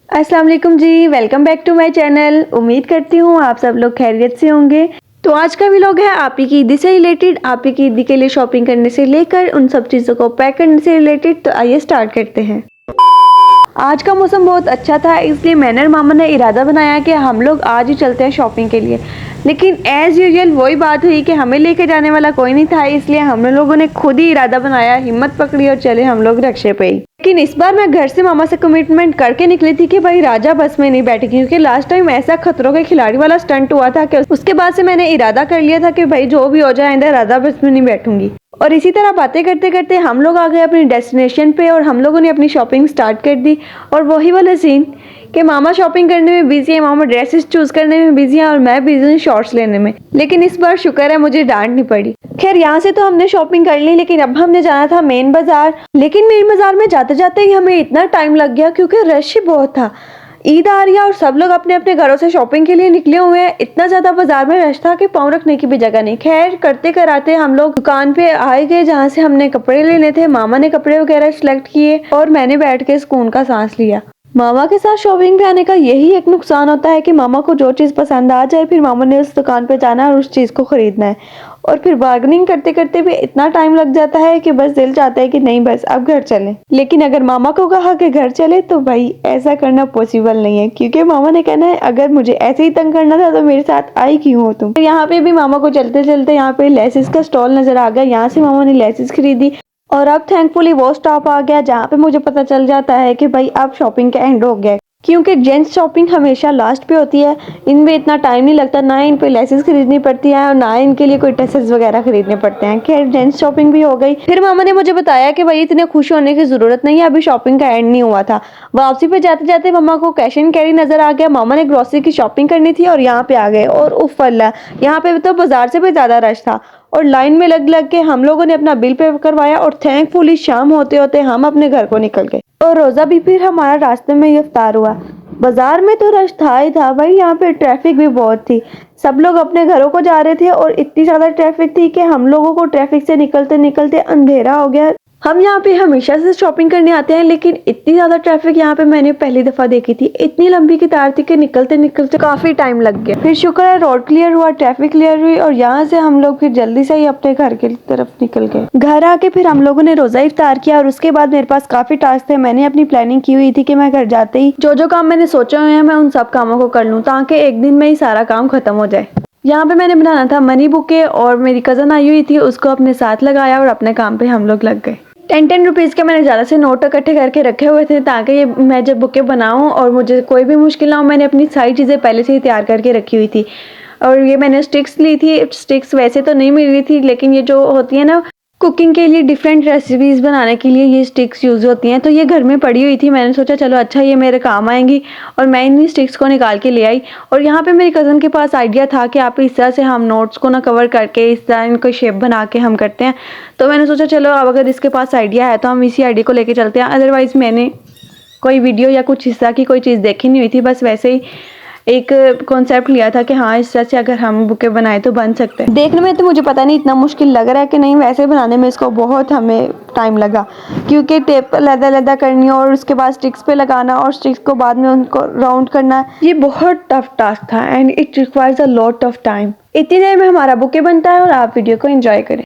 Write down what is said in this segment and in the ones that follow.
अस्सलाम वालेकुम जी, welcome back to my channel. उम्मीद करती हूँ आप सब लोग खैरियत से होंगे। तो आज का व्लॉग है आप ही की ईदी से रिलेटेड, आप ही की ईदी के लिए शॉपिंग करने से लेकर उन सब चीज़ों को पैक करने से रिलेटेड। तो आइए स्टार्ट करते हैं। आज का मौसम बहुत अच्छा था, इसलिए मैंने और मामा ने इरादा बनाया कि हम लोग आज ही चलते हैं शॉपिंग के लिए। लेकिन एज़ यूजुअल वही बात हुई कि हमें लेके जाने वाला कोई नहीं था, इसलिए हम लोगों ने खुद ही इरादा बनाया, हिम्मत पकड़ी और चले हम लोग रिक्शे पे ही। लेकिन इस बार मैं घर से मामा से कमिटमेंट करके निकली थी कि भाई राजा बस में नहीं बैठेगी, क्योंकि लास्ट टाइम ऐसा खतरों के खिलाड़ी वाला स्टंट हुआ था कि उसके बाद से मैंने इरादा कर लिया था कि भाई जो भी हो जाए आइंदा राजा बस में नहीं बैठूंगी। और इसी तरह बातें करते करते हम लोग आ गए अपनी डेस्टिनेशन पे और हम लोगों ने अपनी शॉपिंग स्टार्ट कर दी। और वही वाला सीन कि मामा शॉपिंग करने में बिजी है, मामा ड्रेसेस चूज करने में बिजी है और मैं बिजी हूँ शॉर्ट्स लेने में। लेकिन इस बार शुक्र है मुझे डांट नहीं पड़ी। खैर यहाँ से तो हमने शॉपिंग कर ली, लेकिन अब हमने जाना था मेन बाजार। लेकिन मेन बाजार में जाते जाते ही हमें इतना टाइम लग गया क्योंकि रश ही बहुत था। ईद आ रही है और सब लोग अपने अपने घरों से शॉपिंग के लिए निकले हुए हैं। इतना ज्यादा बाजार में रश था कि पाँव रखने की भी जगह नहीं। खैर करते कराते हम लोग दुकान पे आए गए जहाँ से हमने कपड़े लेने थे। मामा ने कपड़े वगैरह सिलेक्ट किए और मैंने बैठ के सुकून का सांस लिया। मामा के साथ शॉपिंग पे आने का यही एक नुकसान होता है कि मामा को जो चीज़ पसंद आ जाए फिर मामा ने उस दुकान पे जाना है और उस चीज़ को खरीदना है। और फिर बार्गेनिंग करते करते भी इतना टाइम लग जाता है कि बस दिल चाहता है कि नहीं बस अब घर चलें। लेकिन अगर मामा को कहा कि घर चले तो भाई ऐसा करना पॉसिबल नहीं है, क्योंकि मामा ने कहना है अगर मुझे ऐसे ही तंग करना था तो मेरे साथ आई क्यों हो तुम। यहाँ पे भी मामा को चलते चलते यहाँ पे लेसिस का स्टॉल नजर आ गया, यहाँ से मामा ने लेसिस खरीदी। और अब थैंकफुली वो स्टॉप आ गया जहाँ पे मुझे पता चल जाता है कि भाई अब शॉपिंग का एंड हो गया, क्योंकि जेंट्स शॉपिंग हमेशा लास्ट पे होती है। इनमें इतना टाइम नहीं लगता, ना इन पे लेसेस खरीदनी पड़ती है और ना इनके लिए कोई ड्रेसेस वगैरह खरीदने पड़ते हैं। खैर जेंट्स शॉपिंग भी हो गई। फिर मामा ने मुझे बताया कि भाई इतने खुश होने की जरूरत नहीं है, अभी शॉपिंग का एंड नहीं हुआ था। वापसी पे जाते जाते मामा को कैश एंड कैरी नजर आ गया। मामा ने ग्रोसरी की शॉपिंग करनी थी और यहाँ पे आ गए और उफ अल्लाह, यहाँ पे तो बाजार से भी ज्यादा रश था और लाइन में लग लग के हम लोगों ने अपना बिल पे करवाया और थैंकफुली शाम होते होते हम अपने घर को निकल गए। और रोजा भी फिर हमारा रास्ते में ही इफ्तार हुआ। बाजार में तो रश था ही था भाई, यहाँ पे ट्रैफिक भी बहुत थी। सब लोग अपने घरों को जा रहे थे और इतनी ज्यादा ट्रैफिक थी कि हम लोगों को ट्रैफिक से निकलते निकलते अंधेरा हो गया। हम यहाँ पे हमेशा से शॉपिंग करने आते हैं, लेकिन इतनी ज्यादा ट्रैफिक यहाँ पे मैंने पहली दफा देखी थी। इतनी लंबी कतार थी कि निकलते निकलते काफी टाइम लग गया। फिर शुक्र है रोड क्लियर हुआ, ट्रैफिक क्लियर हुई और यहाँ से हम लोग फिर जल्दी से ही अपने घर की तरफ निकल गए। घर आके फिर हम लोगों ने रोजा इफ्तार किया और उसके बाद मेरे पास काफी टास्क थे। मैंने अपनी प्लानिंग की हुई थी कि मैं घर जाते ही जो जो काम मैंने सोचे हुए हैं मैं उन सब कामों को कर लूँ, ताकि एक दिन में ही सारा काम खत्म हो जाए। यहाँ पे मैंने बनाना था मनी बुके और मेरी कज़न आई हुई थी, उसको अपने साथ लगाया और अपने काम पे हम लोग लग गए। 10-10 रुपीज़ के मैंने ज़्यादा से नोट इकट्ठे करके रखे हुए थे ताकि ये मैं जब बुके बनाऊँ और मुझे कोई भी मुश्किल ना हो। मैंने अपनी सारी चीज़ें पहले से ही तैयार करके रखी हुई थी। और ये मैंने स्टिक्स ली थी। स्टिक्स वैसे तो नहीं मिल रही थी, लेकिन ये जो होती है ना कुकिंग के लिए, डिफरेंट रेसिपीज़ बनाने के लिए ये स्टिक्स यूज़ होती हैं, तो ये घर में पड़ी हुई थी। मैंने सोचा चलो अच्छा ये मेरे काम आएंगी और मैं इन्हीं स्टिक्स को निकाल के ले आई। और यहाँ पे मेरी कज़न के पास आइडिया था कि आप इस तरह से हम नोट्स को ना कवर करके इस तरह इनको शेप बना के हम करते हैं। तो मैंने सोचा चलो अब अगर इसके पास आइडिया है तो हम इसी आइडिया को लेके चलते हैं। अदरवाइज़ मैंने कोई वीडियो या कुछ इस तरह की कोई चीज़ देखी नहीं हुई थी, बस वैसे ही एक कॉन्सेप्ट लिया था कि हाँ इस तरह से अगर हम बुके बनाए तो बन सकते हैं। देखने में तो मुझे पता नहीं इतना मुश्किल लग रहा है कि नहीं, वैसे बनाने में इसको बहुत हमें टाइम लगा, क्योंकि टेप लदा करनी और उसके बाद स्टिक्स पे लगाना और स्टिक्स को बाद में उनको राउंड करना, ये बहुत टफ टास्क था and it requires a lot of time. इतनी देर में हमारा बुके बनता है और आप वीडियो को एंजॉय करें।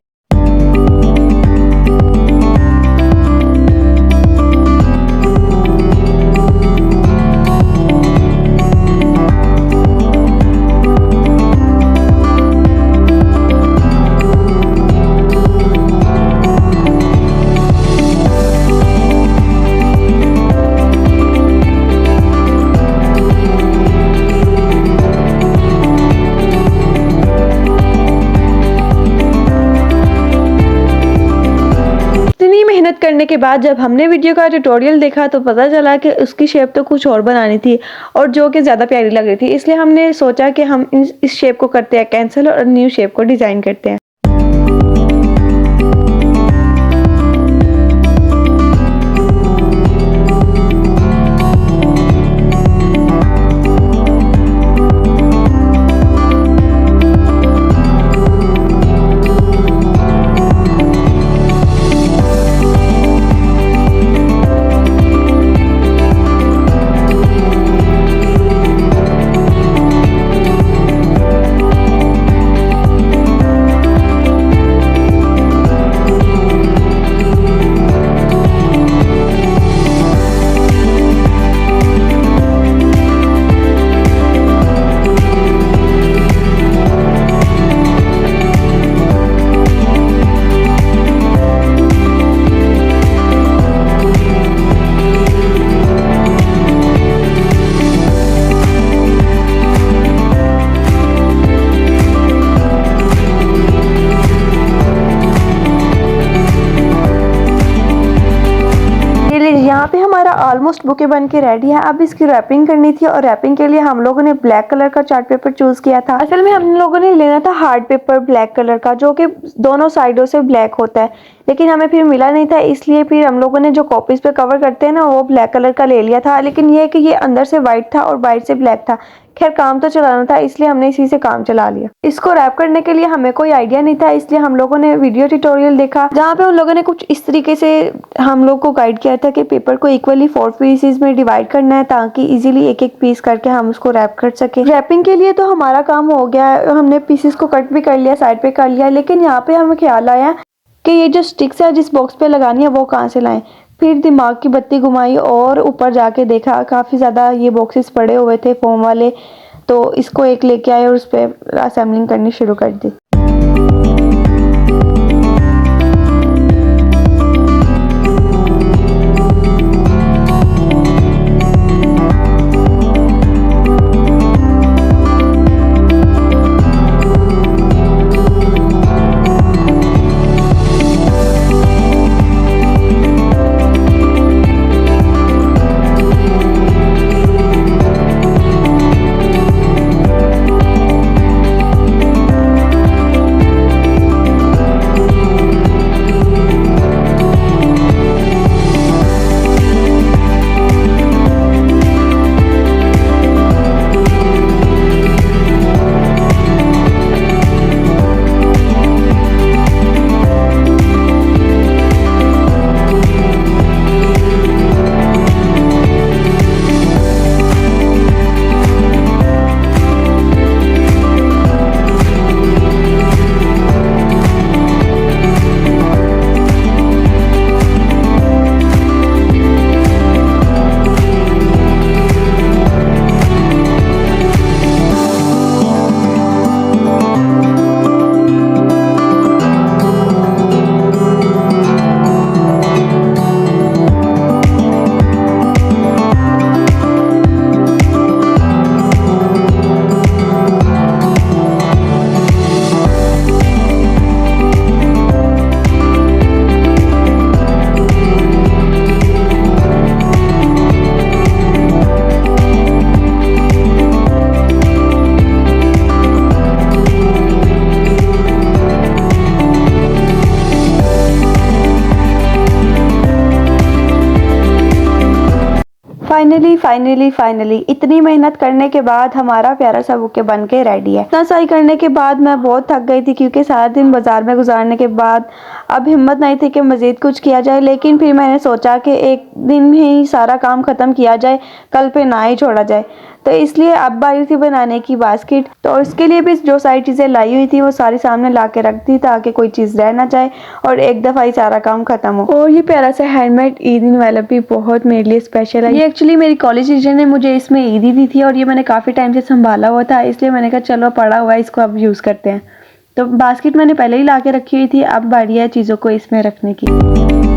मेहनत करने के बाद जब हमने वीडियो का ट्यूटोरियल देखा तो पता चला कि उसकी शेप तो कुछ और बनानी थी और जो कि ज़्यादा प्यारी लग रही थी। इसलिए हमने सोचा कि हम इस शेप को करते हैं कैंसिल और न्यू शेप को डिज़ाइन करते हैं। ऑलमोस्ट बुके बन के रेडी है। अब इसकी रैपिंग करनी थी और रैपिंग के लिए हम लोगों ने ब्लैक कलर का चार्ट पेपर चूज किया था। असल में हम लोगों ने लेना था हार्ड पेपर ब्लैक कलर का, जो कि दोनों साइडों से ब्लैक होता है, लेकिन हमें फिर मिला नहीं था, इसलिए फिर हम लोगों ने जो कॉपीज पे कवर करते हैं ना वो ब्लैक कलर का ले लिया था। लेकिन ये है कि ये अंदर से वाइट था और बाहर से ब्लैक था। खैर काम तो चलाना था, इसलिए हमने इसी से काम चला लिया। इसको रैप करने के लिए हमें कोई आइडिया नहीं था, इसलिए हम लोगों ने वीडियो ट्यूटोरियल देखा, जहाँ पे उन लोगों ने कुछ इस तरीके से हम लोग को गाइड किया था कि पेपर को इक्वली 4 पीसेस में डिवाइड करना है, ताकि इजीली एक एक पीस करके हम उसको रैप कर सके। रैपिंग के लिए तो हमारा काम हो गया, हमने पीसेस को कट भी कर लिया, साइड पे कर लिया, लेकिन यहाँ पे हमें ख्याल आया कि ये जो स्टिक्स है जिस बॉक्स पे लगानी है वो कहाँ से लाएं। फिर दिमाग की बत्ती घुमाई और ऊपर जाके देखा, काफ़ी ज़्यादा ये बॉक्सेस पड़े हुए थे फोम वाले, तो इसको एक लेके आए और उस पर असेंबलिंग करनी शुरू कर दी। फाइनली इतनी मेहनत करने के बाद हमारा प्यारा सा बुके बन के रेडी है। इतना सही करने के बाद मैं बहुत थक गई थी, क्योंकि सारा दिन बाजार में गुजारने के बाद अब हिम्मत नहीं थी कि मज़ीद कुछ किया जाए। लेकिन फिर मैंने सोचा कि एक दिन में ही सारा काम ख़त्म किया जाए, कल पे ना ही छोड़ा जाए। तो इसलिए अब बारी थी बनाने की बास्केट, तो इसके लिए भी जो सारी चीज़ें लाई हुई थी वो सारी सामने ला के रख दी, ताकि कोई चीज़ रह ना जाए और एक दफ़ा ही सारा काम ख़त्म हो। और ये प्यारा सा हैंडमेड ईद वाला भी बहुत मेरे लिए स्पेशल है। ये एक्चुअली मेरी कॉलेज टीचर ने मुझे इसमें ईदी दी थी और ये मैंने काफ़ी टाइम से संभाला हुआ था, इसलिए मैंने कहा चलो पड़ा हुआ है, इसको अब यूज़ करते हैं। तो बास्केट मैंने पहले ही ला के रखी हुई थी, अब बारी है चीज़ों को इसमें रखने की।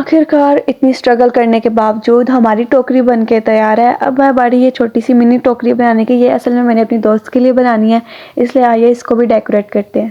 आखिरकार इतनी स्ट्रगल करने के बावजूद हमारी टोकरी बन के तैयार है। अब है बारी ये छोटी सी मिनी टोकरी बनाने की। ये असल में मैंने अपनी दोस्त के लिए बनानी है, इसलिए आइए इसको भी डेकोरेट करते हैं।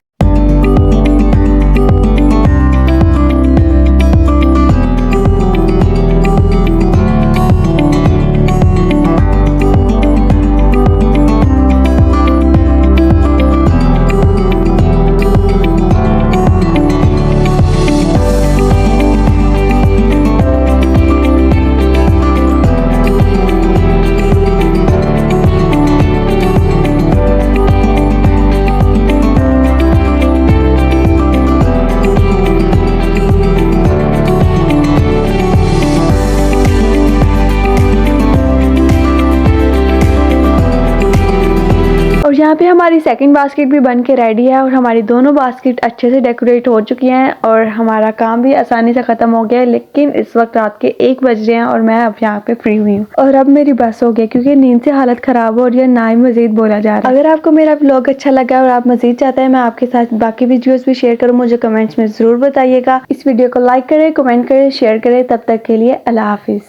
और यहाँ पे हमारी सेकंड बास्केट भी बन के रेडी है और हमारी दोनों बास्केट अच्छे से डेकोरेट हो चुकी हैं और हमारा काम भी आसानी से ख़त्म हो गया है। लेकिन इस वक्त रात के 1 बज रहे हैं और मैं अब यहाँ पे फ्री हुई हूँ और अब मेरी बस हो गई क्योंकि नींद से हालत ख़राब हो और ये ना ही मज़ीद बोला जा रहा है। अगर आपको मेरा व्लॉग अच्छा लगा और आप मज़ीद चाहते हैं मैं आपके साथ बाकी वीडियोज़ भी शेयर करूँ, मुझे कमेंट्स में ज़रूर बताइएगा। इस वीडियो को लाइक करें, कमेंट करें, शेयर करें। तब तक के लिए अल्लाह हाफिज़।